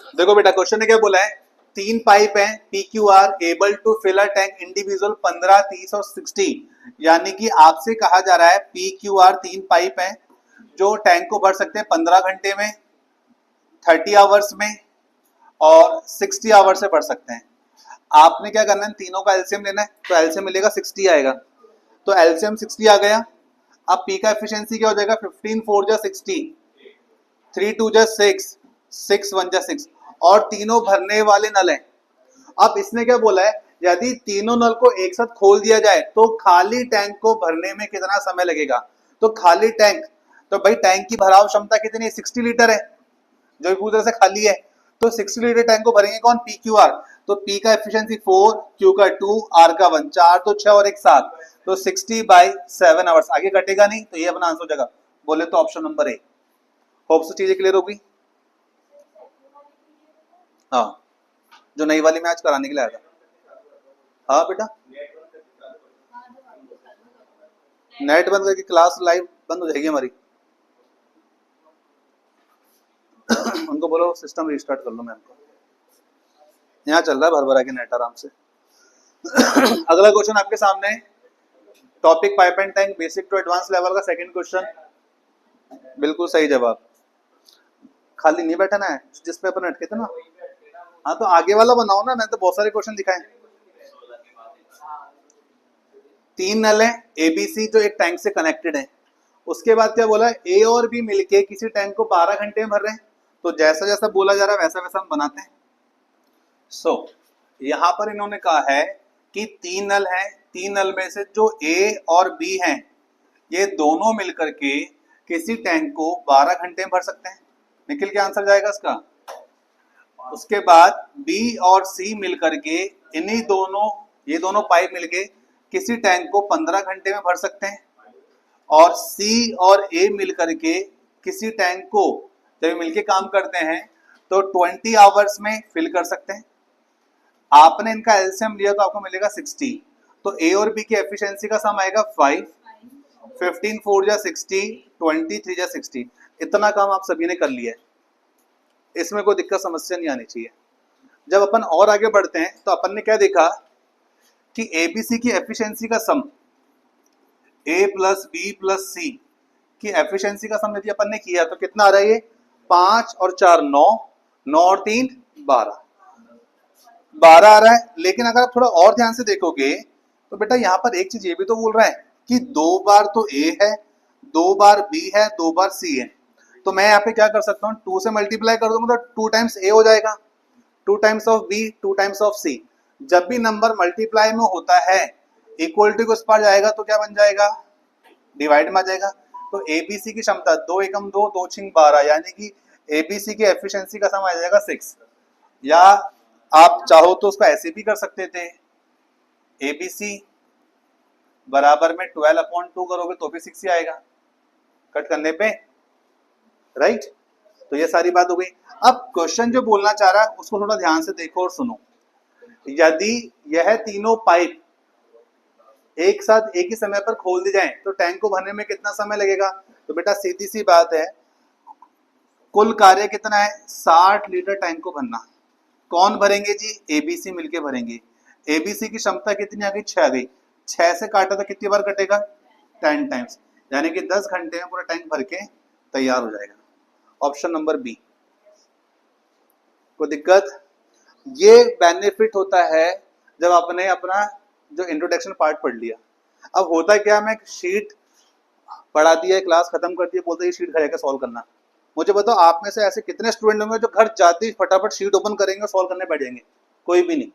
देखो बेटा, क्वेश्चन ने क्या बोला है, तीन पाइप हैं P Q R able to fill a tank individual 15, 30 और 60। यानी कि आपसे कहा जा रहा है पी क्यू आर तीन पाइप हैं जो टैंक को भर सकते हैं 15 घंटे में, 30 आवर्स में और 60 आवर्स से भर सकते हैं। आपने क्या करना है, तीनों का एलसीएम लेना है, तो एलसीएम मिलेगा 60 आएगा, तो एलसीएम 60 आ गया। अब पी का एफिशिएंसी क्या हो जाएगा, 15 4 जा 60, 3 2 जा 6, 6 1 जा 6, और तीनों भरने वाले नल हैं। अब इसने क्या बोला है, यदि तीनों नल को एक साथ खोल दिया जाए तो खाली टैंक को भरने में कितना समय लगेगा। तो खाली टैंक, तो भाई टैंक की भराव क्षमता कितनी है, 60 लीटर है, जो पूरी तरह से खाली है। तो 60 लीटर टैंक को भरेंगे कौन, पी क्यू आर। तो पी का एफिशिएंसी 4, क्यू का 2, आर का 1, 4 तो 6 और 1 7, तो 60/7 आवर्स। आगे कटेगा नहीं, तो ये अपना आंसर हो जाएगा। बोले तो ऑप्शन नंबर ए। होप से चीजें क्लियर होगी। हाँ, जो नई वाली मैं आज कराने के लिए आया था। हाँ बेटा, नेट बंद करके क्लास लाइव बंद हो जाएगी हमारी। उनको बोलो सिस्टम रिस्टार्ट कर लो मैम को, यहाँ चल रहा है भर भरा के नेट आराम से। अगला क्वेश्चन आपके सामने, topic pipe and tank basic to advance level का सेकंड क्वेश्चन। बिल्कुल सही जवाब। खाली नहीं बैठना है जिस पे अपन अटके थे ना। हाँ तो आगे वाला बनाओ ना, मैं तो बहुत सारे क्वेश्चन दिखाए। तीन नल है एबीसी जो एक टैंक से कनेक्टेड है। उसके बाद क्या बोला, ए और बी मिलके किसी टैंक को 12 घंटे में भर रहे हैं। तो जैसा जैसा बोला जा रहा है वैसा वैसा हम बनाते हैं। सो यहां पर इन्होंने कहा है कि तीन नल हैं, तीन नल में से जो ए और बी हैं ये दोनों मिलकर के किसी टैंक को 12 घंटे में भर सकते हैं। निखिल क्या आंसर जाएगा इसका। उसके बाद बी और सी मिलकर के, इन्हीं दोनों, ये दोनों पाइप मिलके किसी टैंक को 15 घंटे में भर सकते हैं। और सी और ए मिलकर के किसी टैंक को जब मिलके काम करते हैं तो 20 आवर्स में फिल कर सकते हैं। आपने इनका एलसीएम लिया तो आपको मिलेगा 60। तो ए और बी की एफिशिएंसी का सम आएगा 5, 15 4 जा 60, 20 3 जा 60। इतना काम आप सभी ने कर लिया है, इसमें कोई दिक्कत समस्या नहीं आनी चाहिए। जब अपन और आगे बढ़ते हैं तो अपन ने क्या देखा कि एबीसी की एफिशिएंसी का सम, ए प्लस बी प्लस सी की एफिशिएंसी का सम यदि अपन ने किया तो कितना आ रहा है, ये 5 और 4 9, 9 और 3 12, 12 आ रहा है। लेकिन अगर आप थोड़ा और ध्यान से देखोगे तो बेटा यहाँ पर एक चीज ये भी तो बोल रहा है कि 2 बार तो ए है, 2 बार बी है, 2 बार सी है। तो मैं यहाँ पे क्या कर सकता हूँ, 2 से मल्टीप्लाई कर दूंगा तो 2 टाइम्स ए हो जाएगा, 2 times of B, 2 times of C. जब भी नंबर मल्टीप्लाई में होता है इक्वल टू के उस पार जाएगा तो क्या बन जाएगा, डिवाइड में आ जाएगा। तो एबीसी की क्षमता 2 एकम 2, 2 छिंग 12, यानी कि एबीसी की एफिशिएंसी का सम आ जाएगा 6। या आप चाहो तो उसको ऐसे भी कर सकते थे, एबीसी बराबर में 12/2 करोगे तो भी 6 ही आएगा कट करने पे, राइट। तो ये सारी बात हो गई। अब क्वेश्चन जो बोलना चाह रहा है उसको थोड़ा ध्यान से देखो और सुनो। यदि यह तीनों पाइप एक साथ एक ही समय पर खोल दी जाए तो टैंक को भरने में कितना समय लगेगा। तो बेटा सीधी सी बात है, कुल कार्य कितना है, 60 लीटर टैंक को भरना। कौन भरेंगे जी, एबीसी मिलके भरेंगे। एबीसी की क्षमता कितनी आ गई, 6 आ गई। 6 से काटा तो कितनी बार कटेगा, 10 टाइम्स, यानी कि 10 घंटे में पूरा टैंक भर के तैयार हो जाएगा। Option number B. कोई दिक्कत। ये बेनिफिट होता है जब आपने अपना जो इंट्रोडक्शन पार्ट पढ़ लिया। अब होता क्या, मैं शीट पढ़ा दिया, क्लास खत्म कर दिया, बोलते ये शीट घर जाकर सॉल्व करना। मुझे बताओ आप में से ऐसे कितने स्टूडेंट होंगे जो घर जाते ही फटाफट शीट ओपन करेंगे और सॉल्व करने बैठ जाएंगे, कोई भी नहीं।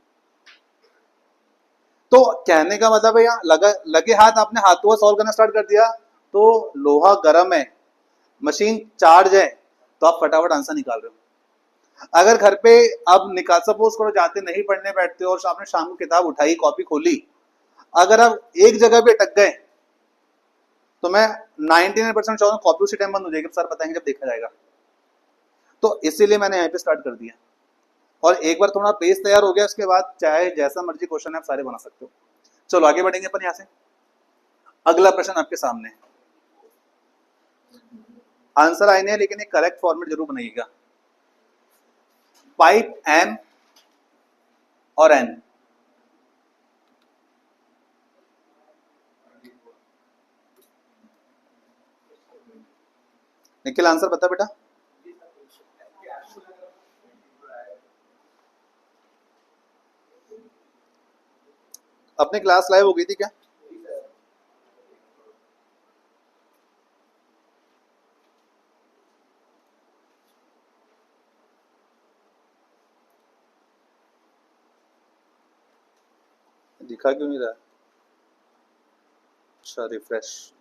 तो कहने का मतलब है, यहाँ लगे हाथ आपने हाथों सॉल्व करना स्टार्ट कर दिया तो लोहा गर्म है, मशीन चार्ज है, तो आप फटाफट आंसर निकाल रहे हो। अगर घर पे अब निकाल, सपोज करो जाते नहीं पढ़ने बैठते और आपने शाम को किताब उठाई, कॉपी खोली, अगर आप एक जगह पे अटक गए तो मैं 99% श्योर हूं कॉपी उसी टाइम बंद हो जाएगी, सर बताएंगे जब देखा जाएगा। तो इसीलिए मैंने यहाँ पे स्टार्ट कर दिया। और एक बार थोड़ा बेस तैयार हो गया उसके बाद चाहे जैसा मर्जी क्वेश्चन है आप सारे बना सकते हो। चलो आगे बढ़ेंगे अपन यहाँ से। अगला प्रश्न आपके सामने, आंसर आए नहीं लेकिन एक करेक्ट फॉर्मेट जरूर बनाइएगा। पाइप एम और एन। निखिल आंसर बता बेटा। अपनी क्लास लाइव हो गई थी क्या? दिखा क्यों नहीं रहा? अच्छा रिफ्रेश।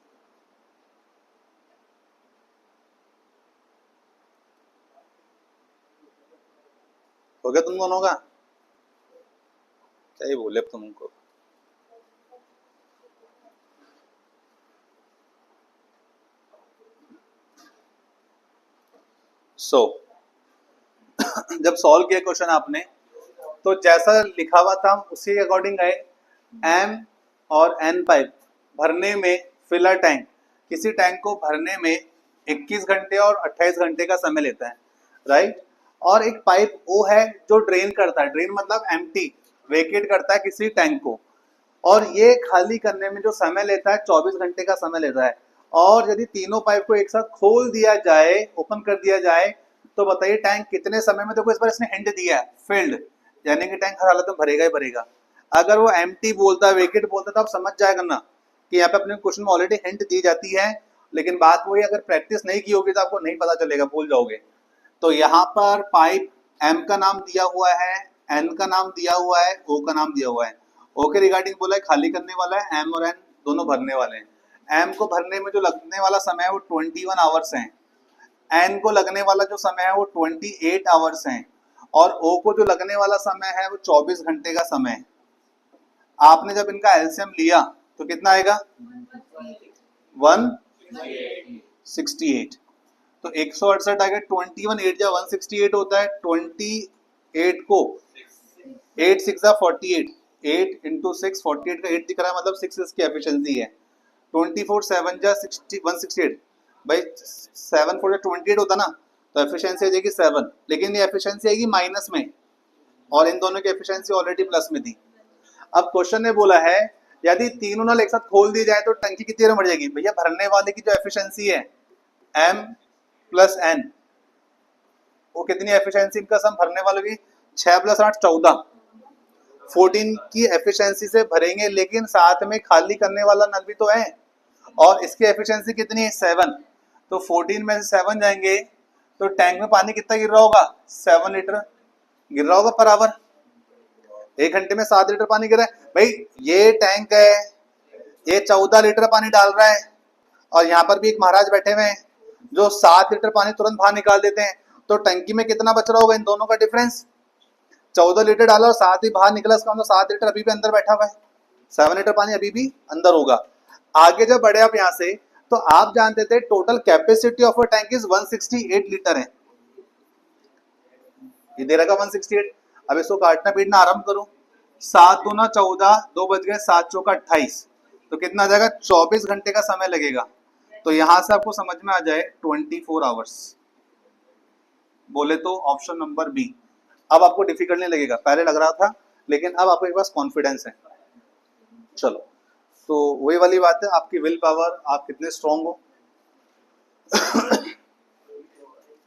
हो गया तुम दोनों का? क्या ही बोले अब तुमको। सो जब सॉल्व किया क्वेश्चन आपने तो जैसा लिखा हुआ था उसी के अकॉर्डिंग आए। एम और एन पाइप भरने में फिलर टैंक, किसी टैंक को भरने में 21 घंटे और 28 घंटे का समय लेता है, राइट। और एक पाइप ओ है जो ड्रेन करता है, ड्रेन मतलब एम्प्टी, वेकेट करता है किसी टैंक को, और ये खाली करने में जो समय लेता है 24 घंटे का समय लेता है। और यदि तीनों पाइप को एक साथ खोल दिया जाए, ओपन कर दिया जाए, तो बताइए टैंक कितने समय में, देखो इस बार इसने हिंट दिया है फिल्ड, यानी कि टैंक हर हालत में भरेगा ही भरेगा। अगर वो एम्प्टी बोलता है, वेकेट बोलता है, तो आप समझ जाए करना कि यहाँ पे अपने क्वेश्चन में ऑलरेडी हिंट दी जाती है, लेकिन बात वही अगर प्रैक्टिस नहीं की होगी तो आपको नहीं पता चलेगा, भूल जाओगे। तो यहाँ पर पाइप एम का नाम दिया हुआ है, एन का नाम दिया हुआ है, ओ का नाम दिया हुआ है। ओ के रिगार्डिंग बोला है खाली करने वाला है, एम और एन दोनों भरने वाले हैं। एम को भरने में जो लगने वाला समय है वो 21 आवर्स है, एन को लगने वाला जो समय है वो 28 आवर्स है, और ओ को जो लगने वाला समय है वो 24 घंटे का समय है। आपने जब इनका एलसीएम लिया तो कितना आएगा? 168। तो 168 आ गया, 21 8 या 168 होता है, 28 को 8 6 48, 8 इंटू 6 48 का 8 दिख रहा है, मतलब 6 इसकी एफिशिएंसी है। 24 7 जा 60 168, भाई 7 4 28 होता ना, तो एफिशिएंसी आ जाएगी 7, लेकिन ये एफिशिएंसी आएगी माइनस में, और इन दोनों की एफिशिएंसी ऑलरेडी प्लस में थी। अब क्वेश्चन ने बोला है यदि तीनों नल एक साथ खोल दिए जाए तो टंकी कितनी देर में भर जाएगी? भैया भरने वाले की जो एफिशिएंसी है एम प्लस एन, वो कितनी एफिशिएंसी इनका सम भरने वालों की? 6 + 8 14, 14 की एफिशिएंसी से भरेंगे, लेकिन साथ में खाली करने वाला नल भी तो है, और इसकी एफिशिएंसी कितनी है? 7। तो 14 में से 7 जाएंगे तो टैंक में पानी कितना गिर रहा होगा? 7 लीटर गिर रहा होगा पर आवर। 1 घंटे में 7 लीटर पानी गिर रहा है। भाई ये टैंक है, ये 14 लीटर पानी डाल रहा है, और यहाँ पर भी एक महाराज बैठे हुए हैं जो 7 लीटर पानी तुरंत बाहर निकाल देते हैं, तो टंकी में कितना बच रहा होगा इन दोनों का डिफरेंस? 14 लीटर डाला और 7 ही बाहर निकला, इसका मतलब 7 लीटर अभी भी अंदर बैठा हुआ है, 7 लीटर पानी अभी भी अंदर होगा। आगे जब बढ़े आप यहाँ से, तो आप जानते थे total capacity of a tank is 168 litre है, ये दे रखा 168। अब इसको काटना पीटना आरंभ करो, 7 दूना 14, 2 बज गए, 7 चौका 28, तो कितना आ जाएगा? 24 घंटे का समय लगेगा। तो यहां से आपको समझ में आ जाए 24 आवर्स, बोले तो ऑप्शन नंबर बी। अब आपको डिफिकल्ट नहीं लगेगा, पहले लग रहा था, लेकिन अब आपके पास कॉन्फिडेंस है। चलो, तो वही वाली बात है, आपकी विल पावर, आप कितने स्ट्रांग हो।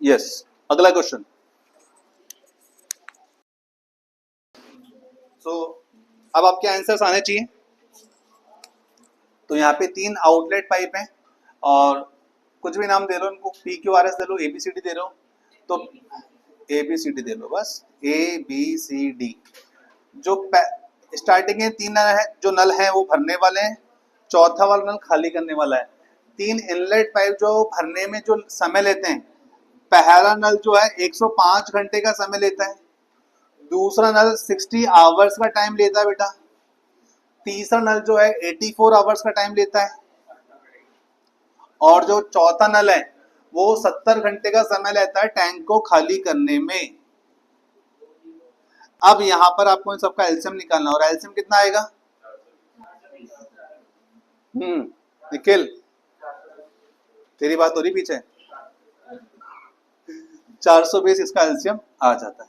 यस, अगला क्वेश्चन। सो अब आपके आंसर्स आने चाहिए। तो यहाँ पे 3 आउटलेट पाइप हैं, और कुछ भी नाम दे लो उनको, पी क्यू आर एस दे लो, ए बी सी डी दे लो, तो ए बी सी डी दे लो बस, ए बी सी डी। जो स्टार्टिंग में 3 नल है, जो नल है वो भरने वाले हैं, चौथा वाला नल खाली करने वाला है। 3 इनलेट पाइप जो भरने में जो समय लेते हैं, पहला नल जो है 105 घंटे का समय लेता है, दूसरा नल 60 आवर्स का टाइम लेता है बेटा, तीसरा नल जो है 84 आवर्स का टाइम लेता है, और जो चौथा नल है वो 70 घंटे का समय लेता है टैंक को खाली करने में। अब यहां पर आपको इन सबका एलसीएम निकालना, और एलसीएम कितना आएगा? निखिल तेरी बात हो रही पीछे, 420 इसका एलसीएम आ जाता है।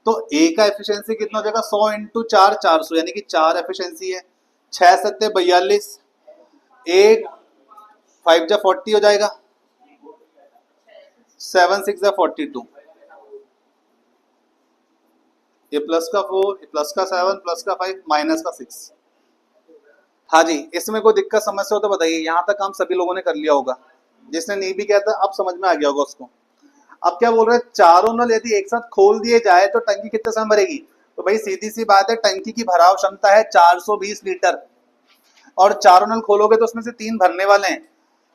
तो ए का एफिशिएंसी कितना हो जाएगा 100 इंटू 4 400 यानी कि 4 एफिशिएंसी है। 6 सत्ते 42, 8 5 जा 40 हो जाएगा, 7 6 जा 42, ये प्लस का 4, ये प्लस का 7, प्लस का 5, माइनस का 6। हाँ जी, इसमें कोई दिक्कत समस्या हो तो बताइए। यहाँ तक काम सभी लोगों ने कर लिया होगा, जिसने नहीं भी किया था अब समझ में आ गया होगा उसको। अब क्या बोल रहे हैं, चारों नल यदि एक साथ खोल दिए जाए तो टंकी कितने समय भरेगी? तो भाई सीधी सी बात है, टंकी की भराव क्षमता है 420 लीटर, और चारों नल खोलोगे तो उसमें से 3 भरने वाले हैं।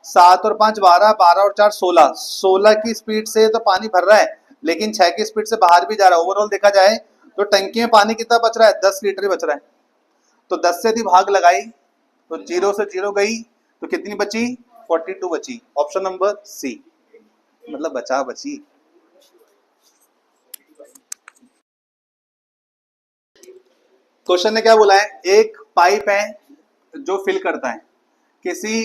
7 और 5 12, 12 और 4 16, 16 की स्पीड से तो पानी भर रहा है, लेकिन 6 की स्पीड से बाहर भी जा रहा है। ओवरऑल देखा जाए तो टंकी में पानी कितना बच रहा है? 10 लीटर ही बच रहा है। तो 10 से यदि भाग लगाई तो 0 से 0 गई, तो कितनी बची? 42 बची। ऑप्शन नंबर सी, मतलब बचा बची। क्वेश्चन ने क्या बोला है, एक पाइप है जो फिल करता है, किसी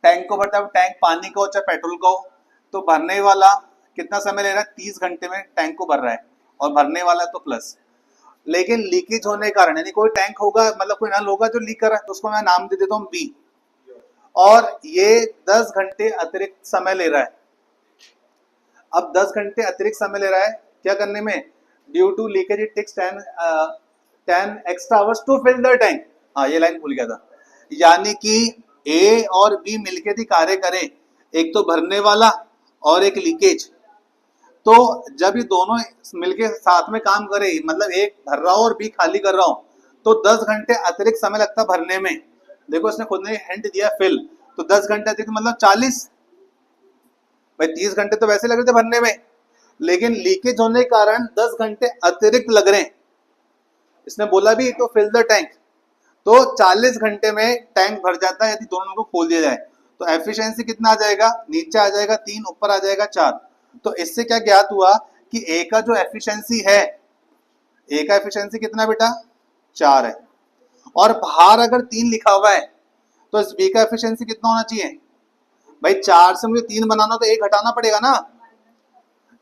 टैंक को भरता है, टैंक पानी का हो चाहे पेट्रोल का हो, तो भरने वाला कितना समय ले रहा है? 30 घंटे में टैंक को भर रहा है, और भरने वाला तो प्लस। लेकिन लीकेज होने के कारण, यानी कोई टैंक होगा, मतलब कोई नल होगा जो लीक कर रहा है, तो उसको मैं नाम दे देता हूँ बी, और ये 10 घंटे अतिरिक्त समय ले रहा है। अब 10 घंटे अतिरिक्त समय ले रहा है क्या करने में? Due to leakage it takes 10 extra hours to fill the tank. हाँ, ये लाइन भूल गया था। यानी कि ए और बी मिलके भी कार्य करें, एक तो भरने वाला और एक लीकेज, तो जब ये दोनों मिलके साथ में काम करे, मतलब एक भर रहा हो और बी खाली कर रहा हो, तो 10 घंटे अतिरिक्त समय लगता है भरने में। देखो इसने खुद ने हिंट दिया फिल, तो 10 घंटे अतिरिक्त मतलब 40। भाई 30 घंटे तो वैसे लग रहे थे भरने में, लेकिन लीकेज होने के कारण 10 घंटे अतिरिक्त लग रहे हैं। इसने बोला भी तो फिल द टैंक, तो 40 घंटे में टैंक भर जाता है यदि दोनों को खोल दिया जाए। तो एफिशिएंसी कितना आ जाएगा? नीचे आ जाएगा 3, ऊपर आ जाएगा 4। तो इससे क्या ज्ञात हुआ कि ए का जो एफिशिएंसी है, ए का एफिशिएंसी कितना बेटा? 4 है, और बाहर अगर 3 लिखा हुआ है, तो इस बी का एफिशिएंसी कितना होना चाहिए? भाई 4 से मुझे 3 बनाना तो 1 हटाना पड़ेगा ना,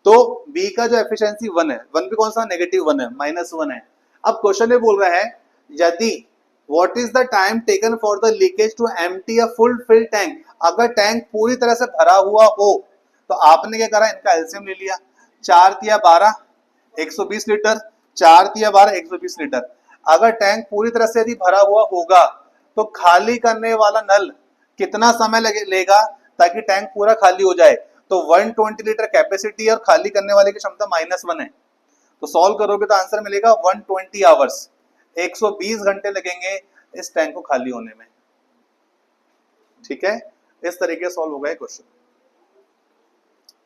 तो बी का जो एफिशिएंसी 1 है, 1 भी कौन सा? -1 है, -1 है। अब क्वेश्चन ये बोल रहा है, यदि what is the time taken for the leakage to empty a full fill tank, अगर टैंक पूरी तरह से भरा हुआ हो, तो आपने क्या करा? इनका एलसीएम ले लिया। 4 तिया 12, 120 लीटर, 4 तिया 12, 120 लीटर। अगर टैंक पूरी तरह से यदि भरा हुआ होगा, तो खाली करने वाला नल कितना समय लेगा ताकि टैंक पूरा खाली हो जाए? तो 120 लीटर कैपेसिटी और खाली करने वाले की क्षमता -1 है, तो सॉल्व करोगे तो आंसर मिलेगा 120 आवर्स, 120 घंटे लगेंगे इस टैंक को खाली होने में। ठीक है, इस तरीके से सॉल्व होगा ये क्वेश्चन।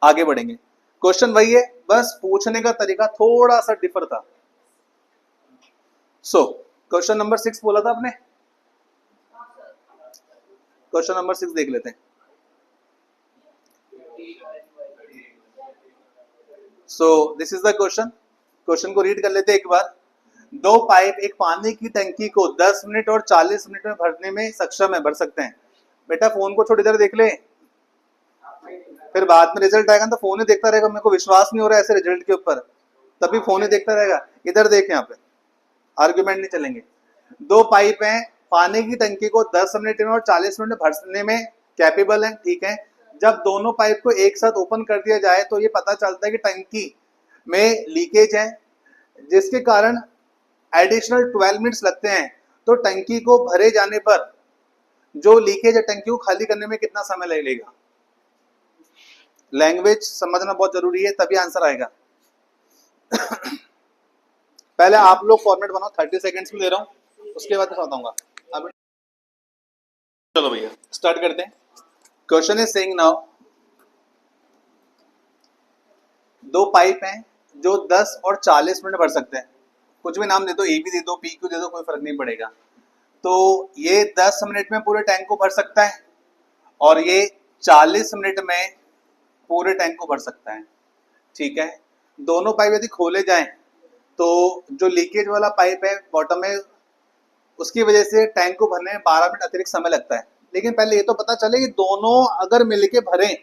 आगे बढ़ेंगे, क्वेश्चन वही है, बस पूछने का तरीका थोड़ा सा डिफर था। सो क्वेश्चन नंबर 6 बोला था आपने, क्वेश्चन नंबर 6 देख लेते हैं। सो this is the question, question को रीड कर लेते हैं एक बार। 2 पाइप एक पानी की टंकी को 10 मिनट और 40 मिनट में भरने में सक्षम है, भर सकते हैं। बेटा फोन को थोड़ी देर देख ले, फिर बाद में रिजल्ट आएगा तो फोन ही देखता रहेगा। मेरे को विश्वास नहीं हो रहा है ऐसे रिजल्ट के ऊपर, तभी फोन ही देखता रहेगा। इधर देख, यहाँ पे आर्ग्यूमेंट नहीं चलेंगे। 2 पाइप हैं, पानी की टंकी को 10 मिनट में और 40 मिनट में भरने में कैपेबल है, ठीक है। जब दोनों पाइप को एक साथ ओपन कर दिया जाए तो ये पता चलता है कि टंकी में लीकेज है, जिसके कारण एडिशनल 12 मिनट्स लगते हैं। तो टंकी को भरे जाने पर जो लीकेज है टंकी को खाली करने में कितना समय लगेगा? लैंग्वेज समझना बहुत जरूरी है, तभी आंसर आएगा। पहले आप लोग फॉर्मेट बनाओ, 30 सेकंड्स में दे रहा हूं, उसके बाद बताऊंगा। अब चलो भैया स्टार्ट करते हैं। Question is saying now, 2 pipe हैं जो 10 और 40 मिनट भर सकते हैं। कुछ भी नाम दे दो, ए भी दे दो, पी क्यू दे दो, कोई फर्क नहीं पड़ेगा। तो ये 10 मिनट में पूरे टैंक को भर सकता है, और ये 40 मिनट में पूरे टैंक को भर सकता है, ठीक है। दोनों पाइप यदि खोले जाएं तो जो लीकेज वाला पाइप है बॉटम में, उसकी वजह से टैंक को भरने में 12 मिनट अतिरिक्त समय लगता है। लेकिन पहले ये तो पता चले कि दोनों अगर मिलके भरें,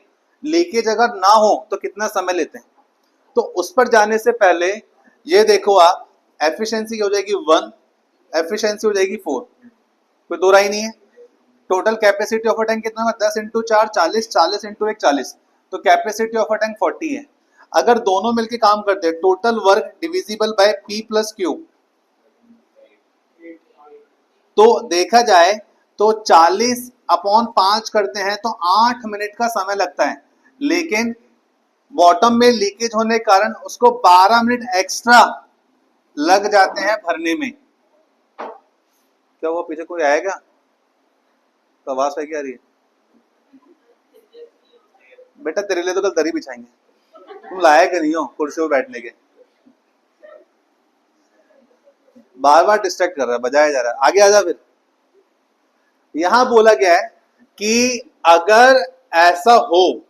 लीकेज अगर ना हो तो कितना समय लेते हैं। तो उस पर जाने से पहले ये देखो आप, एफिशिएंसी हो जाएगी 1, एफिशिएंसी हो जाएगी 4, कोई दो राय नहीं है। Total capacity of a tank कितना होगा, 10 इंटू 4 40, 40 इंटू 1 40, तो कैपेसिटी ऑफ अ टैंक 40 है। अगर दोनों मिलके काम करते हैं, total work divisible by P plus Q, तो देखा जाए तो 40 अपॉन 5 करते हैं तो 8 मिनट का समय लगता है, लेकिन बॉटम में लीकेज होने के कारण उसको 12 मिनट एक्स्ट्रा लग जाते हैं भरने में। क्या वो पीछे कोई आएगा तो आवाज है क्या आ रही है? बेटा तेरे लिए तो कल दरी बिछाएंगे, तुम लायक नहीं हो कुर्सी पर बैठने के, बार बार डिस्ट्रैक्ट कर रहा है, बजाया जा रहा है। आगे आ जा। फिर यहां बोला गया है कि अगर ऐसा हो,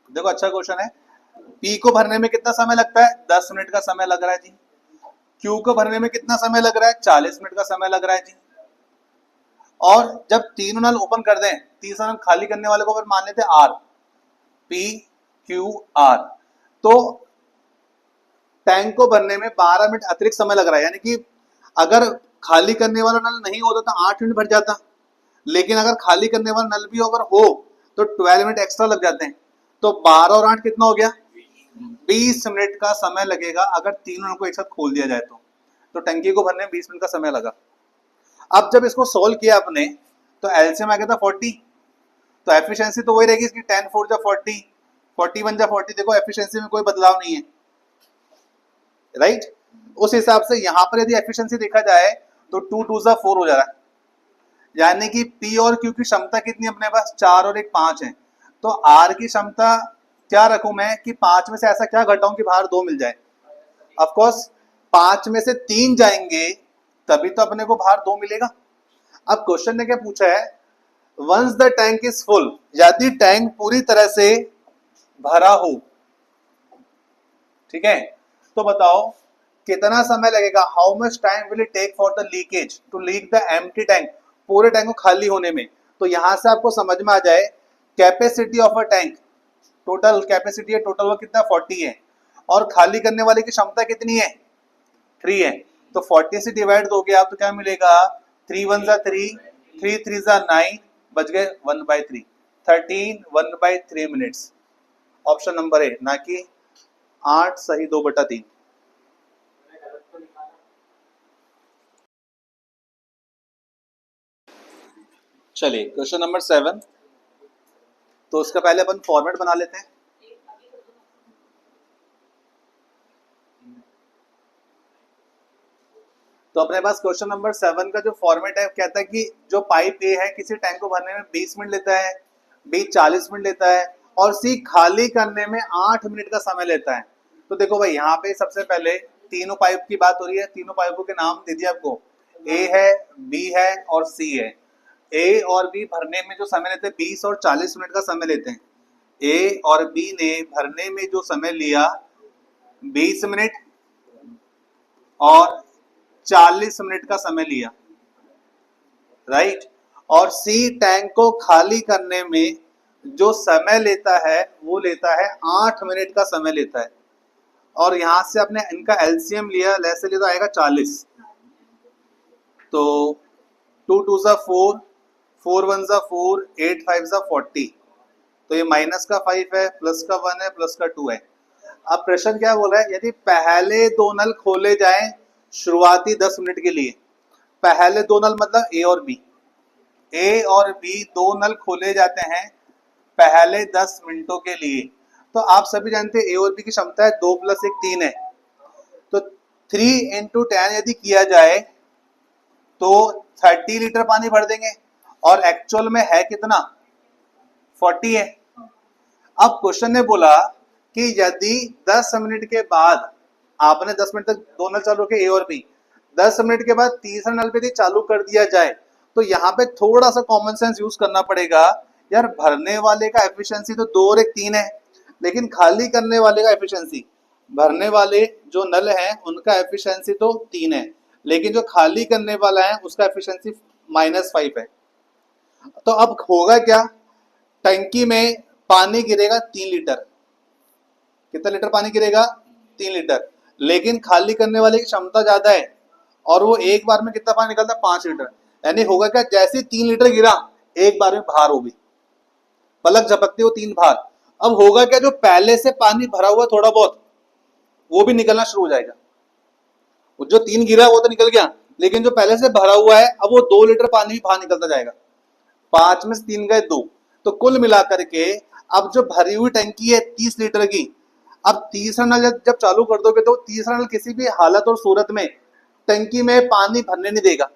देखो अच्छा क्वेश्चन है, पी को भरने में कितना समय लगता है, 10 मिनट का समय लग रहा है जी। क्यू को भरने में कितना समय लग रहा है, 40 मिनट का समय लग रहा है जी। और जब तीनों नल ओपन कर दें, तीसरा नल खाली करने वाले को फिर मान लेते आर, पी क्यू आर, तो टैंक को भरने में 12 मिनट अतिरिक्त समय लग रहा है। यानी कि अगर खाली करने वाला नल नहीं होता तो 8 मिनट भर जाता, लेकिन अगर खाली करने वाला नल भी अगर हो तो 12 मिनट एक्स्ट्रा लग जाते हैं। तो 12 और 8 कितना हो गया, 20 मिनट का समय लगेगा अगर तीनों नल को एक साथ खोल दिया जाए तो टंकी को भरने में 20 मिनट का समय लगा। अब जब इसको सोल्व किया आपने तो एलसीएम आ गया था 40, तो एफिशिएंसी तो वही रहेगी इसकी, 10 4 जा 40, 41 जा 40, देखो एफिशिएंसी में कोई बदलाव नहीं है, राइट। उस हिसाब से यहां पर यदि एफिशिएंसी देखा जाए तो 2 2 जा 4 हो जा रहा है, यानी कि पी और क्यू की क्षमता कितनी अपने पास, 4 और 1 5 है। तो आर की क्षमता क्या रखूं मैं कि 5 में से ऐसा क्या घटाऊं कि बाहर 2 मिल जाए। ऑफ कोर्स 5 में से 3 जाएंगे तभी तो अपने को बाहर 2 मिलेगा। अब क्वेश्चन ने क्या पूछा है, once the tank is full, यदि टैंक पूरी तरह से भरा हो, ठीक है, तो बताओ कितना समय लगेगा, how much time will it take for the leakage to leak the empty tank, पूरे टैंक को खाली होने में। तो यहां से आपको समझ में आ जाए capacity of a tank, total capacity है, टोटल वर्क कितना 40 है, और खाली करने वाले की क्षमता कितनी है 3 है। तो 40 से डिवाइड दोगे आप तो क्या मिलेगा, 3 1 जा 3, 3 3 जा 9, बच गए 1/3, 13 1/3 मिनट्स। ऑप्शन नंबर ए, ना कि 8 सही 2/3। चलिए क्वेश्चन नंबर 7, तो उसका पहले अपन फॉर्मेट बना लेते हैं। तो अपने पास क्वेश्चन नंबर 7 का जो फॉर्मेट है कहता है कि जो पाइप ए है किसी टैंक को भरने में 20 मिनट लेता है, बी 40 मिनट लेता है, और सी खाली करने में 8 मिनट का समय लेता है। तो देखो भाई यहाँ पे सबसे पहले तीनों पाइप की बात हो रही है, तीनों पाइपों के नाम दे दिए आपको, ए है, बी है और सी है। ए और बी भरने में जो समय लेते हैं 20 और 40 मिनट का समय लेते हैं। ए और बी ने भरने में जो समय लिया 20 मिनट और 40 मिनट का समय लिया, राइट। और सी टैंक को खाली करने में जो समय लेता है वो लेता है 8 मिनट का समय लेता है। और यहां से आपने इनका एलसीएम लिया, ऐसे लिया तो आएगा 40, तो 2 2 जा 4, 4 1 जा 4, 8 5 जा 40, तो ये माइनस का 5 है, प्लस का 1 है, प्लस का 2 है। अब प्रश्न क्या बोल रहा है, यदि पहले दो नल खोले जाएं शुरुआती 10 मिनट के लिए, पहले दो नल मतलब ए और बी, ए और बी दो नल खोले जाते हैं पहले 10 मिनटों के लिए। तो आप सभी जानते हैं ए और बी की क्षमता है 2 + 1 3 है, तो 3 × 10 यदि किया जाए तो 30 लीटर पानी भर देंगे, और एक्चुअल में है कितना 40 है। अब क्वेश्चन ने बोला कि यदि 10 मिनट के बाद आपने 10 मिनट तक दो नल चालू रखे ए और बी, 10 मिनट के बाद तीसरा नल पे चालू कर दिया जाए, तो यहाँ पे थोड़ा सा कॉमन सेंस यूज करना पड़ेगा। यार भरने वाले का एफिशिएंसी तो 2 और 1 3 है, लेकिन खाली करने वाले का एफिशिएंसी, भरने वाले जो नल है उनका एफिशिएंसी तो 3 है, लेकिन जो खाली करने वाला है उसका एफिशिएंसी -5 है। तो अब होगा क्या, टंकी में पानी गिरेगा 3 लीटर, कितना लीटर पानी गिरेगा? 3 लीटर। लेकिन खाली करने वाले की क्षमता ज्यादा है और वो एक बार में कितना पानी निकलता है? 5 लीटर। यानी होगा क्या, जैसे 3 लीटर गिरा एक बार में बाहर होगी, पलक झपकते हो 3 बार। अब होगा क्या, जो पहले से पानी भरा हुआ थोड़ा बहुत वो भी निकलना शुरू हो जाएगा। वो जो 3 गिरा वो तो निकल गया, लेकिन जो पहले से भरा हुआ है अब वो 2 लीटर पानी भी बाहर निकलता जाएगा। 5 में से 3 गए 2, तो कुल मिलाकर के अब जो भरी हुई टंकी है 30 लीटर की, अब तीसरा नल जब चालू कर दोगे तो तीसरा नल किसी भी हालत और सूरत में टंकी में पानी भरने नहीं देगा,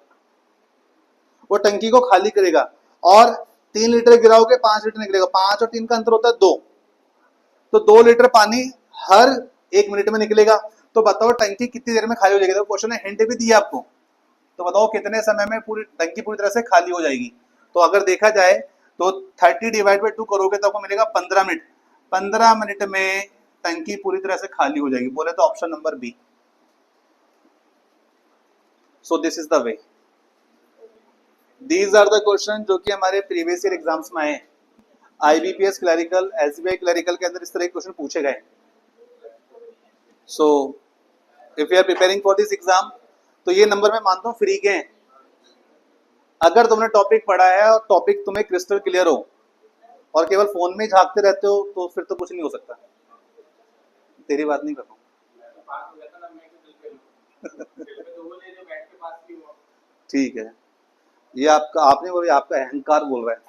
वो टंकी को खाली करेगा। और 3 लीटर गिराओगे 5 लीटर निकलेगा, 5 और 3 का अंतर होता है 2, तो 2 लीटर पानी हर 1 मिनट में निकलेगा। तो बताओ टंकी कितनी देर में खाली हो जाएगी? तो क्वेश्चन ने हिंट भी दिया आपको, तो बताओ कितने समय में पूरी टंकी पूरी तरह से खाली हो जाएगी? तो अगर देखा जाए तो 30/2 करोगे तो आपको मिलेगा 15 मिनट। 15 मिनट में टंकी पूरी तरह से खाली हो जाएगी। बोले तो option number B. So this is the way. These are the question जो कि हमारे प्रीवियस ईयर एग्जाम्स में आए। IBPS क्लरिकल, SBI क्लरिकल के अंदर इस तरह के क्वेश्चन पूछे गए। So if you are preparing for this exam, तो ये नंबर मैं मानता हूँ फ्री के हैं। अगर तुमने टॉपिक पढ़ा है और टॉपिक तुम्हें क्रिस्टल क्लियर हो और केवल फोन में झांकते रहते हो तो फिर तो कुछ नहीं हो सकता। तेरी बात नहीं कर रहा हूँ। ठीक है, ये आपका, आपने बोला आपका अहंकार बोल रहा है।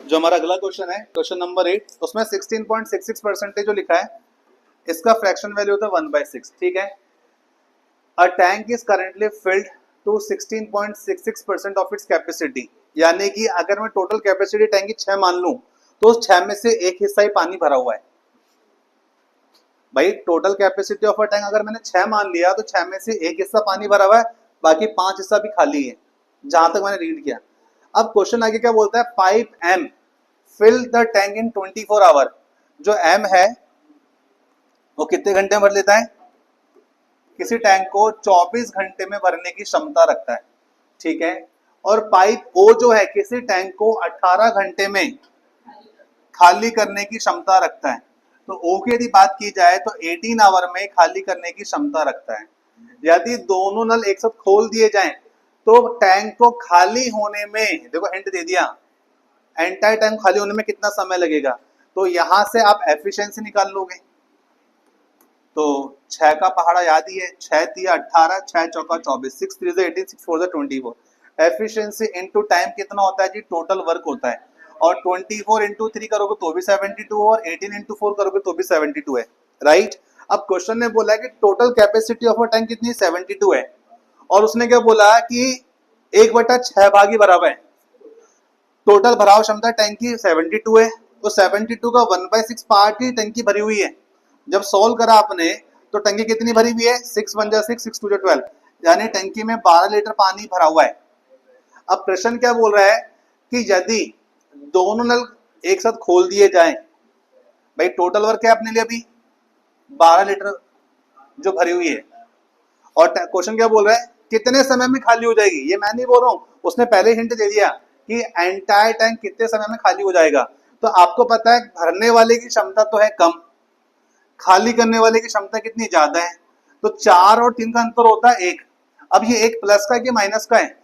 जो हमारा अगला क्वेश्चन है, क्वेश्चन नंबर 8, उसमें 16.66% जो लिखा है इसका फ्रैक्शन वैल्यू होता है 1/6। ठीक है, a tank is currently filled to 16.66% of its capacity. यानी कि अगर मैं टोटल कैपेसिटी टैंक की 6 मान लूं तो उस 6 में से एक हिस्सा ही पानी भरा हुआ है। भाई total capacity of a tank अगर मैंने 6 मान लिया तो 6 में से एक हिस्सा पानी भरा हुआ है, बाकी 5 हिस्सा भी खाली है, जहां तक मैंने रीड किया। अब क्वेश्चन आगे क्या बोलता है, 5M fill the tank in 24 hour. जो M है वो कितने घंटे में भर लेता है? किसी टैंक को 24 घंटे में भरने की क्षमता रखता है। ठीक है, और पाइप O जो है किसी टैंक को 18 घंटे में खाली करने की क्षमता रखता है। तो O की यदि बात की जाए तो 18 आवर में खाली करने की क्षमता रखता है। यदि दोनों नल एक साथ खोल दिए जाएं तो टैंक को खाली होने में, देखो हिंट दे दिया, एंटायर टैंक खाली होने में कितना समय लगेगा? तो यहां से आप एफिशिएंसी निकाल लोगे। तो 6 का पहाड़ा याद ही है, 6 3 18, 6 चौका 24, 6 3 18, 6 4 24। एफिशिएंसी इनटू टाइम कितना होता है जी? टोटल वर्क होता है। और 24 इंटू 3 करोगे तो भी 72, और 18 इंटू 4 करोगे तो भी 72 है। राइट। अब क्वेश्चन ने बोला कि total capacity of a tank कितनी? 72 है। और उसने क्या बोला कि 1/6 भागी बराबर है। टोटल भराव क्षमता टैंक की 72 है, तो 72 का 1/6 पार्ट ही टंकी भरी हुई है। जब सोल्व करा आपने तो टंकी कितनी भरी हुई है? 6 1 6, 6 2 12, यानी टंकी में 12 लीटर पानी भरा हुआ है। अब प्रश्न क्या बोल रहा है कि यदि दोनों नल एक साथ खोल दिए जाएं, भाई टोटल वर्क है अपने लिए अभी 12 लीटर जो भरी हुई है, और क्वेश्चन क्या बोल रहा है कितने समय में खाली हो जाएगी? ये मैं नहीं बोल रहा हूं, उसने पहले हिंट दे दिया कि एंटायर टैंक कितने समय में खाली हो जाएगा। तो आपको पता है भरने वाले की क्षमता तो है कम, खाली करने वाले की क्षमता कितनी ज्यादा है। तो 4 और 3 का अंतर होता है 1। अब ये 1 प्लस का है कि माइनस का है?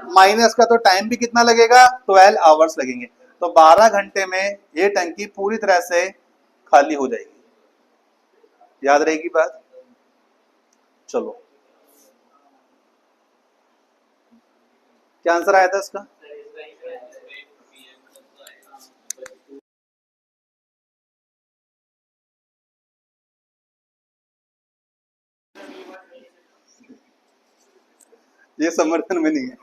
माइनस का। तो टाइम भी कितना लगेगा? 12 आवर्स लगेंगे। तो 12 घंटे में ये टंकी पूरी तरह से खाली हो जाएगी। याद रहेगी बात? चलो, क्या आंसर आया था इसका? ये समर्थन में नहीं है।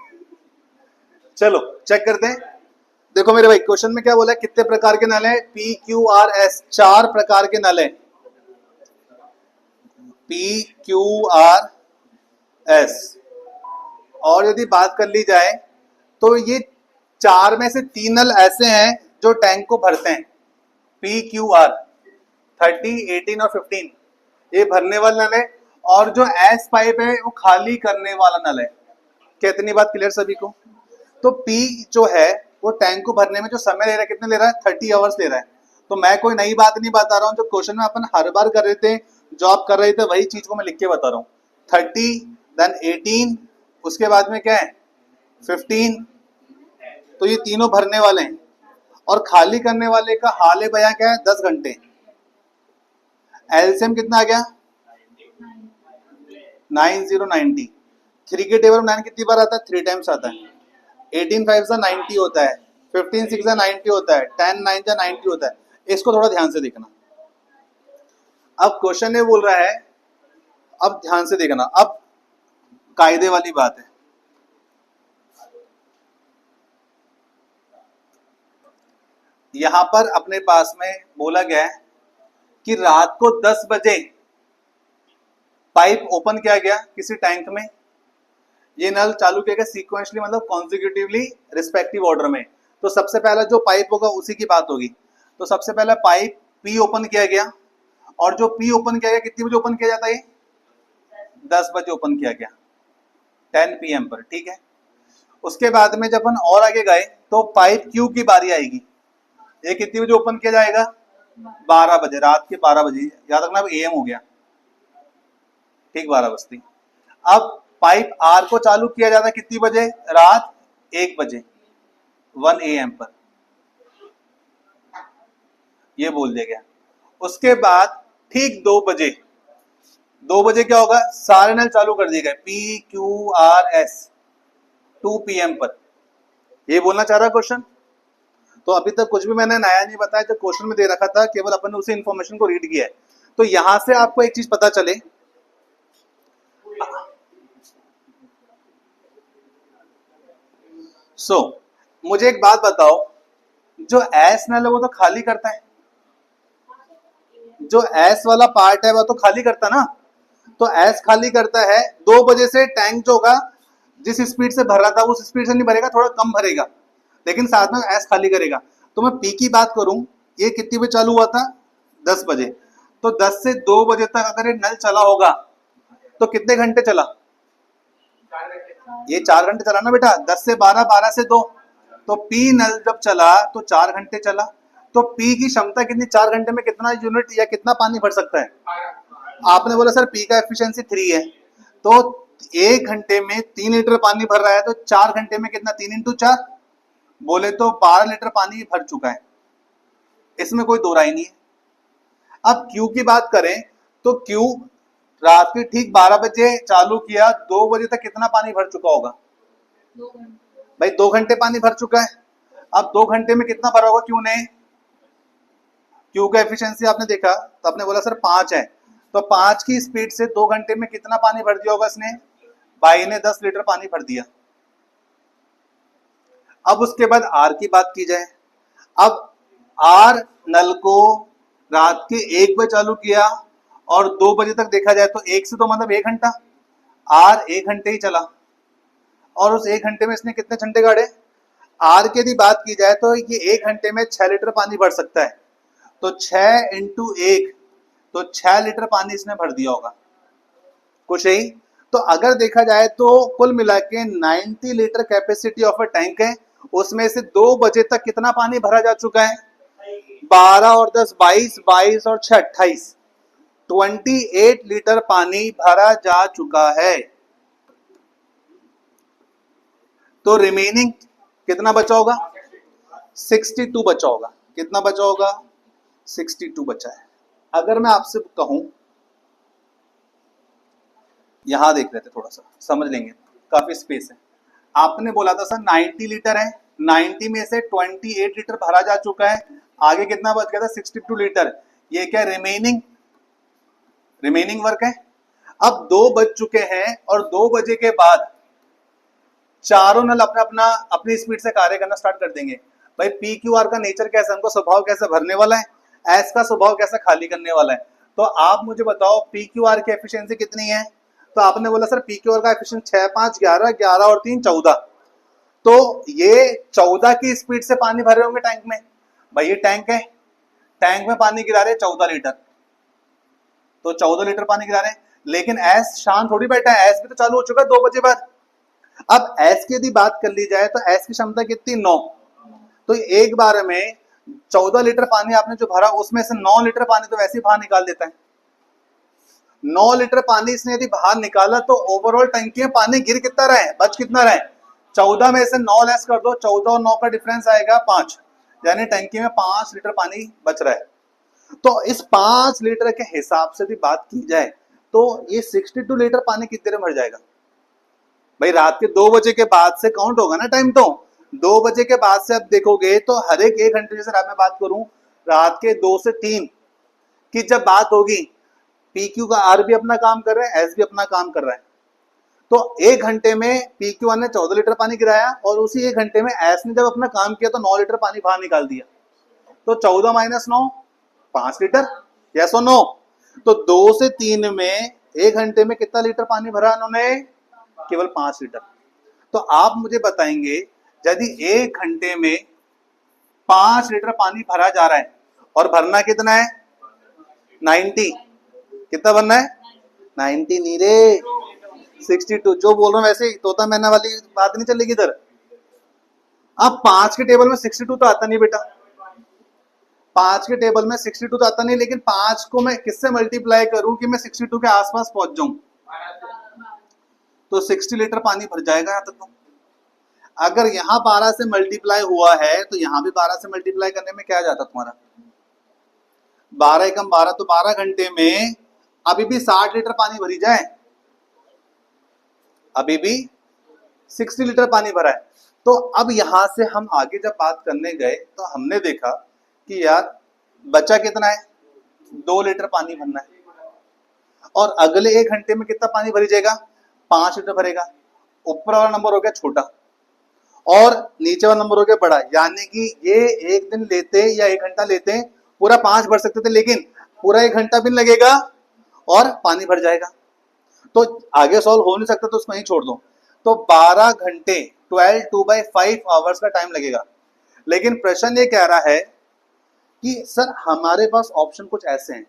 चलो चेक करते हैं। देखो मेरे भाई क्वेश्चन में क्या बोला है, कितने प्रकार के नल है? PQRS, 4 प्रकार के नल है। PQRS। और यदि बात कर ली जाए तो ये 4 में से 3 नल ऐसे हैं जो टैंक को भरते हैं। PQR 30, 18 और 15 ये भरने वाला नल है, और जो S पाइप है वो खाली करने वाला नल है। कितनी बात क्लियर सभी को? तो P जो है वो टैंक को भरने में जो समय ले रहा है कितने ले रहा है, 30 आवर्स ले रहा है। तो मैं कोई नई बात नहीं बता रहा हूँ, जो क्वेश्चन में अपन हर बार कर रहे थे, जॉब कर रहे थे, वही चीज को मैं लिख के बता रहा हूँ। 30 देन 18 उसके बाद में क्या है 15, तो ये तीनों भरने वाले हैं और खाली करने वाले का हाल बया क्या है 10 घंटे। एलसीएम कितना आ गया 9090। 3 के टेबल में 9 कितनी बार आता है 3 टाइम्स आता है। 18 5 जा 90 होता है, 15 6 जा 90 होता है, 10 9 जा 90 होता है। इसको थोड़ा ध्यान से देखना। अब क्वेश्चन ये बोल रहा है, अब ध्यान से देखना, अब कायदे वाली बात है। यहां पर अपने पास में बोला गया है कि रात को 10 बजे पाइप ओपन किया गया किसी टैंक में, ये नल चालू किया गया सीक्वेंशली, मतलब कॉन्जिक्यूटिवली रिस्पेक्टिव ऑर्डर में। तो सबसे पहला जो पाइप होगा उसी की बात होगी। तो सबसे पहला पाइप पी ओपन किया गया, और जो पी ओपन किया गया कितनी बजे ओपन किया जाता है, 10 बजे ओपन किया गया, 10 PM पर, ठीक है। उसके बाद में जब अपन और आगे गए तो पाइप क्यू की बारी आएगी, ये कितनी बजे ओपन किया जाएगा, 12 बजे, रात के 12 बजे, याद रखना अब AM हो गया, ठीक, 12 बजती। अब पाइप आर को चालू किया जाता है कितनी बजे, रात 1 बजे, 1 AM पर, ये बोल दिया गया। उसके बाद ठीक 2 बजे, 2 बजे क्या होगा, सारे नल चालू कर दिए गए, PQRS, 2 PM पर, ये बोलना चाह रहा क्वेश्चन। तो अभी तक कुछ भी मैंने नया नहीं बताया, जो क्वेश्चन में दे रखा था केवल अपन ने उसी इंफॉर्मेशन को रीड किया है। तो यहां से आपको एक चीज पता चले, मुझे एक बात बताओ, जो एस नल है वो तो खाली करता है, जो एस वाला पार्ट है वो तो खाली करता ना, तो एस खाली करता है। 2 बजे से टैंक जो होगा जिस स्पीड से भर रहा था उस स्पीड से नहीं भरेगा, थोड़ा कम भरेगा, लेकिन साथ में एस खाली करेगा। तो मैं पी की बात करूं, ये कितनी बजे चालू हुआ था, 10 बजे, तो 10 से 2 बजे तक अगर ये नल चला होगा तो कितने घंटे चला, ये 4 घंटे चला ना बेटा, 10 से 12, 12 से 2, तो पी नल जब चला तो 4 घंटे चला। तो पी की क्षमता कितनी, 4 घंटे में कितना यूनिट या कितना पानी भर सकता है। आपने बोला सर पी का एफिशिएंसी 3 है, तो 1 घंटे में 3 लीटर पानी भर रहा है, तो 4 घंटे में कितना, 3 × 4 बोले तो 12 लीटर पानी भर चुका है, इसमें कोई दो राय नहीं है। अब क्यू की बात करें तो क्यू रात के ठीक 12 बजे चालू किया, 2 बजे तक कितना पानी भर चुका होगा, भाई 2 घंटे पानी भर चुका है। अब 2 घंटे में कितना भरा होगा क्यू ने, क्यू का एफिशिएंसी आपने देखा तो आपने बोला सर 5 है, तो 5 की स्पीड से 2 घंटे में कितना पानी भर दिया होगा इसने, भाई ने 10 लीटर पानी भर दिया। अब उसके बाद आर की बात की जाए, अब आर नल को रात के 1 बजे चालू किया और 2 बजे तक देखा जाए तो 1 से तो मतलब 1 घंटा, आर 1 घंटे ही चला, और उस 1 घंटे में इसने कितने घंटे गाड़े। आर की यदि बात की जाए तो ये 1 घंटे में 6 लीटर पानी भर सकता है, तो 6 × 1, तो 6 लीटर पानी इसने भर दिया होगा, कुछ यही। तो अगर देखा जाए तो कुल मिला के 90 litre capacity of a tank है, उसमें से 2 बजे तक कितना पानी भरा जा चुका है, 12 और 10 22, 22 और 6 28, 28 लीटर पानी भरा जा चुका है। तो रिमेनिंग कितना बचा होगा, 62 बचा होगा, कितना बचा होगा, 62 बचा है। अगर मैं आपसे कहूं, यहां देख रहे थे, थोड़ा सा समझ लेंगे, काफी स्पेस है। आपने बोला था सर 90 लीटर है, 90 में से 28 लीटर भरा जा चुका है, आगे कितना बच गया था, 62 लीटर, ये क्या रिमेनिंग वर्क है। अब 2 बज चुके हैं और 2 बजे के बाद चारों नल अपनी स्पीड से कार्य करना स्टार्ट कर देंगे। भाई पी क्यू आर का नेचर कैसा है, उनका स्वभाव कैसे भरने वाला है, एस का स्वभाव कैसा खाली करने वाला है। तो आप मुझे बताओ पी क्यू आर की एफिशिएंसी कितनी है, तो आपने बोला सर पी क्यू आर का एफिशिएंसी 6 5 11, 11 और 3 14, तो ये 14 की स्पीड से पानी भरे होंगे टैंक में। भाई ये टैंक है, टैंक में पानी गिरा रहे 14 लीटर, तो 14 लीटर पानी गिरा रहे हैं, लेकिन एस शांत थोड़ी बैठा है, एस भी तो चालू हो चुका है 2 बजे बाद। अब एस की यदि बात कर ली जाए तो एस की क्षमता कितनी 9, तो एक बार में 14 लीटर पानी आपने जो भरा उसमें से 9 लीटर पानी तो वैसे ही बाहर निकाल देता है। 9 लीटर पानी इसने यदि बाहर निकाला तो ओवरऑल टंकी में पानी गिर कितना रहे, बच कितना रहे, 14 में से 9 लेस कर दो, 14 और 9 का डिफरेंस आएगा 5, यानी टंकी में 5 लीटर पानी बच रहा है। तो इस 5 लीटर के हिसाब से भी बात की जाए तो ये 62 लीटर पानी कितने देर में भर जाएगा भाई? रात के 2 बजे के बाद से काउंट होगा ना टाइम, तो 2 बजे के बाद से आप देखोगे तो हर एक 1 घंटे, जैसे रात में बात करूं रात के 2 से 3 की जब बात होगी, पीक्यू का आर भी अपना काम कर रहा है, एस भी अपना काम कर रहा है, तो 1 घंटे में पीक्यू ने 14 लीटर पानी गिराया और उसी 1 घंटे में एस ने जब अपना काम किया तो 9 लीटर पानी बाहर निकाल दिया। तो 14 माइनस 9 5 लीटर, यस और नो? तो 2 से 3 में 1 घंटे में कितना लीटर पानी भरा उन्होंने? केवल 5 लीटर। तो आप मुझे बताएंगे यदि 1 घंटे में 5 लीटर पानी भरा जा रहा है और भरना कितना है 90, कितना भरना है 90 नहीं रे 62, जो बोल रहा हूं वैसे ही तोता मैना वाली बात नहीं चलेगी इधर। अब 5 के टेबल में 62 तो आता नहीं बेटा, 5 के टेबल में 62 तो आता नहीं, लेकिन 5 को मैं किससे मल्टीप्लाई करूं कि मैं 62 के आसपास पहुंच जाऊं, तो 60 लीटर पानी भर जाएगा यहां तक। तो अगर यहां 12 से मल्टीप्लाई हुआ है तो यहां भी 12 से मल्टीप्लाई करने में क्या जाता तुम्हारा, 12 एकम 12, तो 12 घंटे में अभी भी 60 लीटर पानी भरी जाए, अभी भी 60 लीटर पानी भरा है। तो अब यहां से हम आगे जब बात करने गए तो हमने देखा कि यार बचा कितना है 2 लीटर पानी भरना है, और अगले 1 घंटे में कितना पानी भरी जाएगा 5 लीटर भरेगा। ऊपर वाला नंबर हो गया छोटा और नीचे वाला नंबर हो गया बड़ा, यानी कि ये 1 दिन लेते या 1 घंटा लेते पूरा 5 भर सकते थे, लेकिन पूरा 1 घंटा भी लगेगा और पानी भर जाएगा। तो आगे सॉल्व हो नहीं सकता तो उसको यहीं छोड़ दो। तो 12 घंटे 12 2/5 आवर्स का टाइम लगेगा। लेकिन प्रश्न ये कह रहा है कि सर हमारे पास ऑप्शन कुछ ऐसे हैं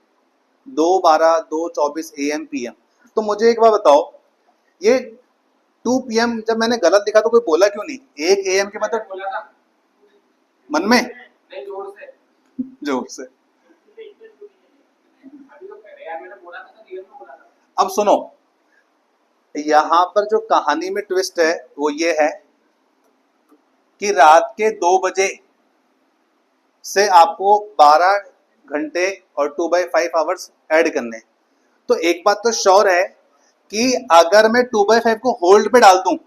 2:12 2:24 AM PM, तो मुझे एक बार बताओ ये 2 PM जब मैंने गलत लिखा तो कोई बोला क्यों नहीं, 1 AM के मतलब मन में जोर से। अब सुनो, यहां पर जो कहानी में ट्विस्ट है वो ये है कि रात के 2 बजे से आपको 12 घंटे और 2/5 आवर्स ऐड करने। तो एक बात तो श्योर है कि अगर मैं 2/5 को होल्ड पे डाल दूं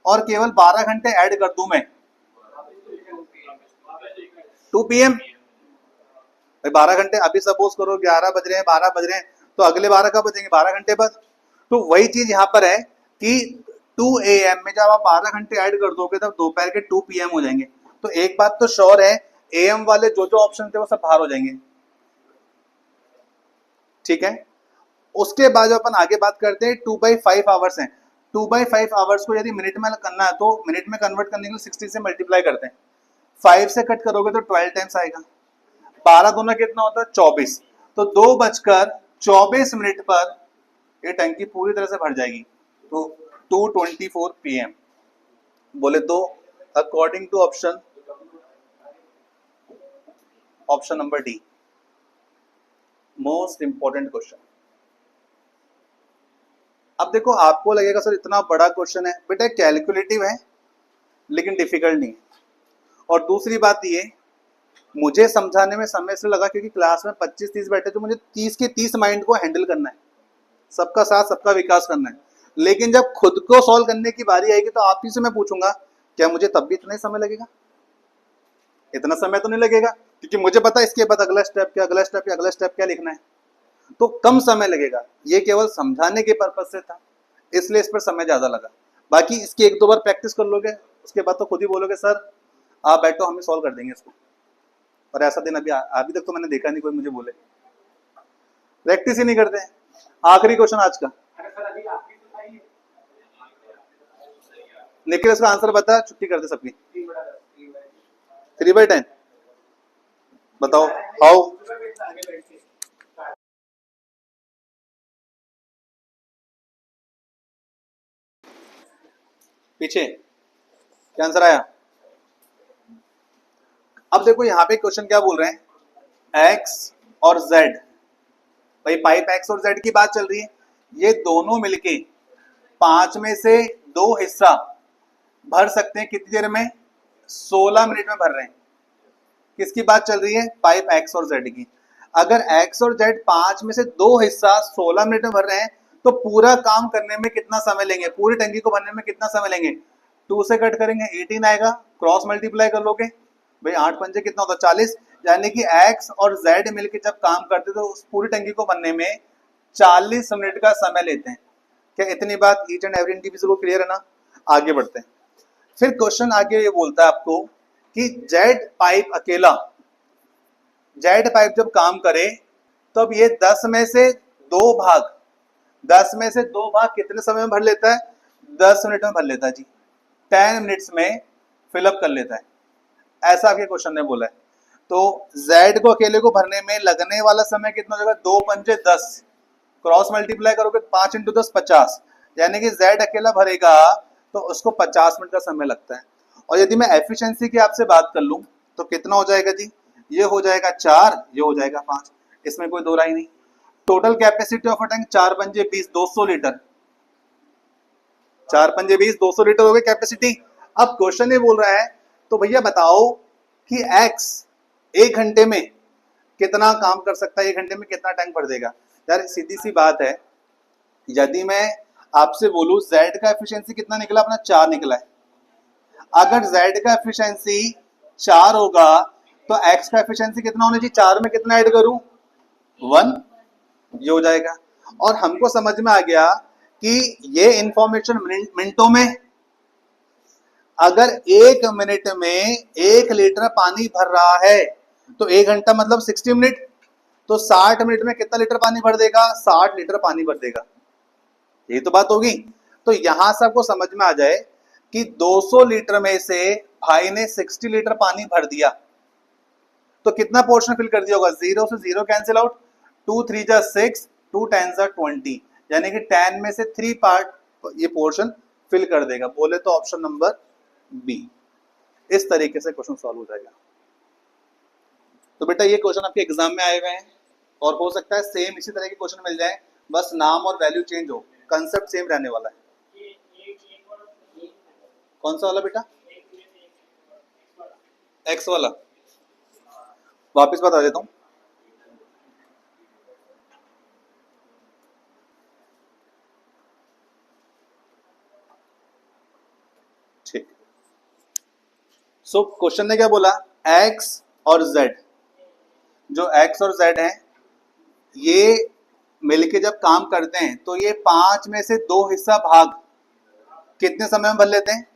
और केवल 12 घंटे ऐड कर दूं मैं 2 PM, 12 घंटे अभी सपोज करो 11 बज रहे हैं 12 बज रहे हैं, तो अगले 12 कब बजेंगे 12 घंटे बाद। तो वही चीज यहाँ पर है कि 2 AM में जब आप 12 घंटे ऐड कर दोगे तब दोपहर के 2 PM हो जाएंगे। तो एक बात तो श्योर है AM वाले जो जो ऑप्शन थे वो सब बाहर हो जाएंगे, ठीक है। उसके बाद जब अपन आगे बात करते हैं 2/5 आवर्स हैं, 2/5 आवर्स को यदि मिनट में करना है तो मिनट में कन्वर्ट करने के लिए 60 से मल्टीप्लाई करते हैं, 5 से कट करोगे तो 12 टाइम्स आएगा, 12 दोनों कितना होता है 24, तो 2:24 पर ये टंकी पूरी तरह से भर जाएगी। तो 2:24 PM बोले तो according to option number D most important question. अब देखो आपको लगेगा सर इतना बड़ा क्वेश्चन है, बेटा कैलकुलेटिव है लेकिन डिफिकल्ट नहीं है। और दूसरी बात ये मुझे समझाने में समय से लगा क्योंकि क्लास में 25-30 बैठे तो मुझे 30 के 30 माइंड को हैंडल करना है, सबका साथ सबका विकास करना है। लेकिन जब खुद को सॉल्व करने की बारी आएगी तो आप ही से मैं पूछूंगा क्या मुझे तब भी इतना ही समय लगेगा? इतना समय तो नहीं लगेगा क्योंकि मुझे पता है इसके बाद अगला स्टेप क्या, अगला स्टेप क्या, अगला स्टेप क्या लिखना है, तो कम समय लगेगा। ये केवल समझाने के पर्पज से था इसलिए इस पर समय ज्यादा लगा। बाकी इसकी 1-2 बार प्रैक्टिस कर लोगे उसके बाद तो खुद ही बोलोगे सर आप बैठो हम ही सॉल्व कर देंगे इसको। और ऐसा दिन अभी तक तो मैंने देखा नहीं कोई मुझे बोले, प्रैक्टिस ही नहीं करते हैं। आखिरी क्वेश्चन आज का, निखिल इसका आंसर बता, छुट्टी कर दे सबकी। 3/10 बताओ हाउ। पीछे क्या आंसर आया? अब देखो यहाँ पे क्वेश्चन क्या बोल रहे हैं, एक्स और जेड, भाई पाइप एक्स और जेड की बात चल रही है। ये दोनों मिलके 5 में से 2 हिस्सा भर सकते हैं कितनी देर में? 16 मिनट में भर रहे हैं। किसकी बात चल रही है? पाइप एक्स और जेड की। अगर एक्स और जेड 5 में से 2 हिस्सा 16 मिनट में भर रहे हैं तो पूरा काम करने में कितना समय लेंगे? पूरी टंकी को भरने में कितना समय लेंगे? 2 से कट करेंगे 18 आएगा, क्रॉस मल्टीप्लाई कर लोगे भाई 8 पंजे कितना होता है? 40। यानी कि एक्स और जेड मिलकर जब काम करते तो उस पूरी टंकी को भरने में 40 मिनट का समय लेते हैं। क्या इतनी बात ईच एंड एवरी इंडिविजुअल को क्लियर है ना? आगे बढ़ते हैं। फिर क्वेश्चन आगे ये बोलता है आपको कि जेड पाइप अकेला, जेड पाइप जब काम करे तब तो ये 10 में से 2 भाग, 10 में से 2 भाग कितने समय में भर लेता है? 10 मिनट में भर लेता है जी, 10 मिनट्स में फिलअप कर लेता है। ऐसा आपके क्वेश्चन ने बोला है। तो जेड को अकेले को भरने में लगने वाला समय कितना हो जाएगा? 2 पंजे 10, क्रॉस मल्टीप्लाई करोगे 5 इंटू 10 50, यानी कि जेड अकेला भरेगा तो उसको 50 मिनट का समय लगता है। और यदि मैं एफिशिएंसी की आपसे बात कर लूं तो कितना हो जाएगा जी? ये हो जाएगा 4, ये हो जाएगा 5, इसमें कोई दो राय नहीं। Total capacity of a tank 4 पंजे 20, 200 लीटर, 4 पंजे 20, 200 लीटर हो गई कैपेसिटी। अब क्वेश्चन ये बोल रहा है तो भैया बताओ कि एक्स 1 घंटे में कितना काम कर सकता है, 1 घंटे में कितना टैंक भर देगा? यार सीधी सी बात है, यदि मैं आपसे बोलूं जेड का एफिशिएंसी कितना निकला अपना? 4 निकला है। अगर जेड का एफिशिएंसी 4 होगा तो एक्स का एफिशिएंसी कितना होना चाहिए? 4 में कितना ऐड करूं? 1, ये हो जाएगा। और हमको समझ में आ गया कि ये इंफॉर्मेशन मिनटों में, अगर 1 मिनट में 1 लीटर पानी भर रहा है तो 1 घंटा मतलब 60 मिनट, तो 60 मिनट में कितना लीटर पानी भर देगा? 60 लीटर पानी भर देगा। ये तो बात होगी। तो यहां से आपको समझ में आ जाए कि 200 लीटर में से भाई ने 60 लीटर पानी भर दिया तो कितना पोर्शन फिल कर दिया होगा? 0 से 0 कैंसिल आउट, 2 3 जा 6, 2 10 जा 20, यानी कि 10 में से 3 पार्ट ये पोर्शन फिल कर देगा। बोले तो ऑप्शन नंबर बी। इस तरीके से क्वेश्चन सॉल्व हो जाएगा। तो बेटा ये क्वेश्चन आपके एग्जाम में आए हुए हैं और हो सकता है सेम इसी तरह के क्वेश्चन मिल जाए, बस नाम और वैल्यू चेंज हो, कंसेप्ट सेम रहने वाला है। कौन सा वाला बेटा? एक्स वाला, वापस बता देता हूं। ठीक, सो क्वेश्चन ने क्या बोला? एक्स और जेड, जो एक्स और जेड है ये मिलके जब काम करते हैं तो ये 5 में से 2 हिस्सा भाग कितने समय में भर लेते हैं?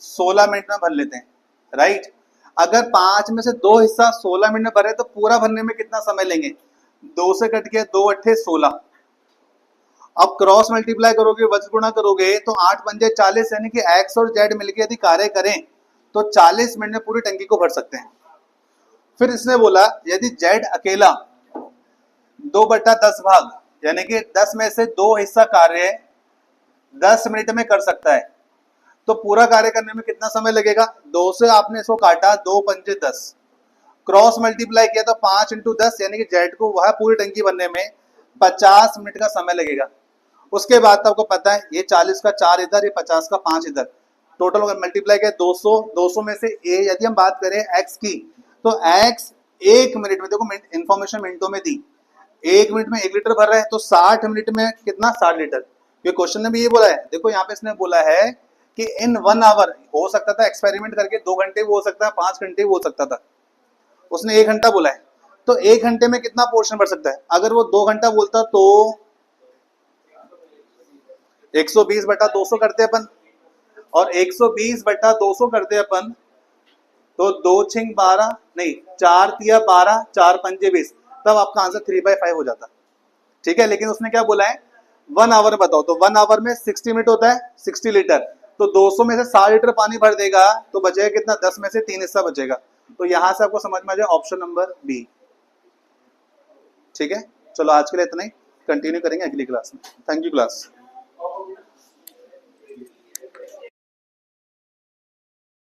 16 मिनट में भर लेते हैं, राइट। अगर 5 में से 2 हिस्सा 16 मिनट में भरे तो पूरा भरने में कितना समय लेंगे? 2 से कट के 2 अट्ठे 16, अब क्रॉस मल्टीप्लाई करोगे, वज्र गुणा करोगे तो 8 पंजे 40, यानी कि एक्स और जेड मिलके यदि कार्य करें तो 40 मिनट में पूरी टंकी को भर सकते हैं। फिर इसने बोला यदि जेड अकेला 2/10 भाग, यानी कि 10 में से 2 हिस्सा कार्य 10 मिनट में कर सकता है तो पूरा कार्य करने में कितना समय लगेगा? 2 से आपने इसको काटा, 2 पंजे 10, क्रॉस मल्टीप्लाई किया तो 5 इंटू 10, यानी कि जेड को वह पूरी टंकी बनने में 50 मिनट का समय लगेगा। उसके बाद तो आपको पता है ये 40 का 4 इधर, ये 50 का 5 इधर, टोटल अगर मल्टीप्लाई किया 200, 200 में से ए यदि हम बात करें एक्स की तो एक्स 1 मिनट में, देखो इंफॉर्मेशन मिनटों में दी, 1 मिनट में 1 लीटर भर रहा है तो 60 मिनट में कितना? 60 लीटर। ये क्वेश्चन ने भी ये बोला है, देखो यहाँ पे इसने बोला है कि इन 1 आवर, हो सकता था एक्सपेरिमेंट करके 2 घंटे भी हो सकता है, 5 घंटे भी हो सकता था, उसने 1 घंटा बोला है। तो 1 घंटे में कितना पोर्शन भर सकता है? अगर वो 2 घंटा बोलता तो 120/200 करते अपन, और 120/200 करते अपन तो 2 छिंग 12, नहीं 4 तिया 12, 4 पंजे 20, तब आपका आंसर 3/5 हो जाता। ठीक है, लेकिन उसने क्या बोला है? 1 आवर बताओ, तो 1 आवर में 60 मिनट होता है, 60 लीटर, तो 200 में से 60 लीटर पानी भर देगा तो बचेगा कितना? 10 में से 3 हिस्सा बचेगा। तो यहां से आपको समझ में आ जाए ऑप्शन नंबर बी। ठीक है, चलो आज के लिए इतना ही, कंटिन्यू करेंगे अगली क्लास में। Thank you class.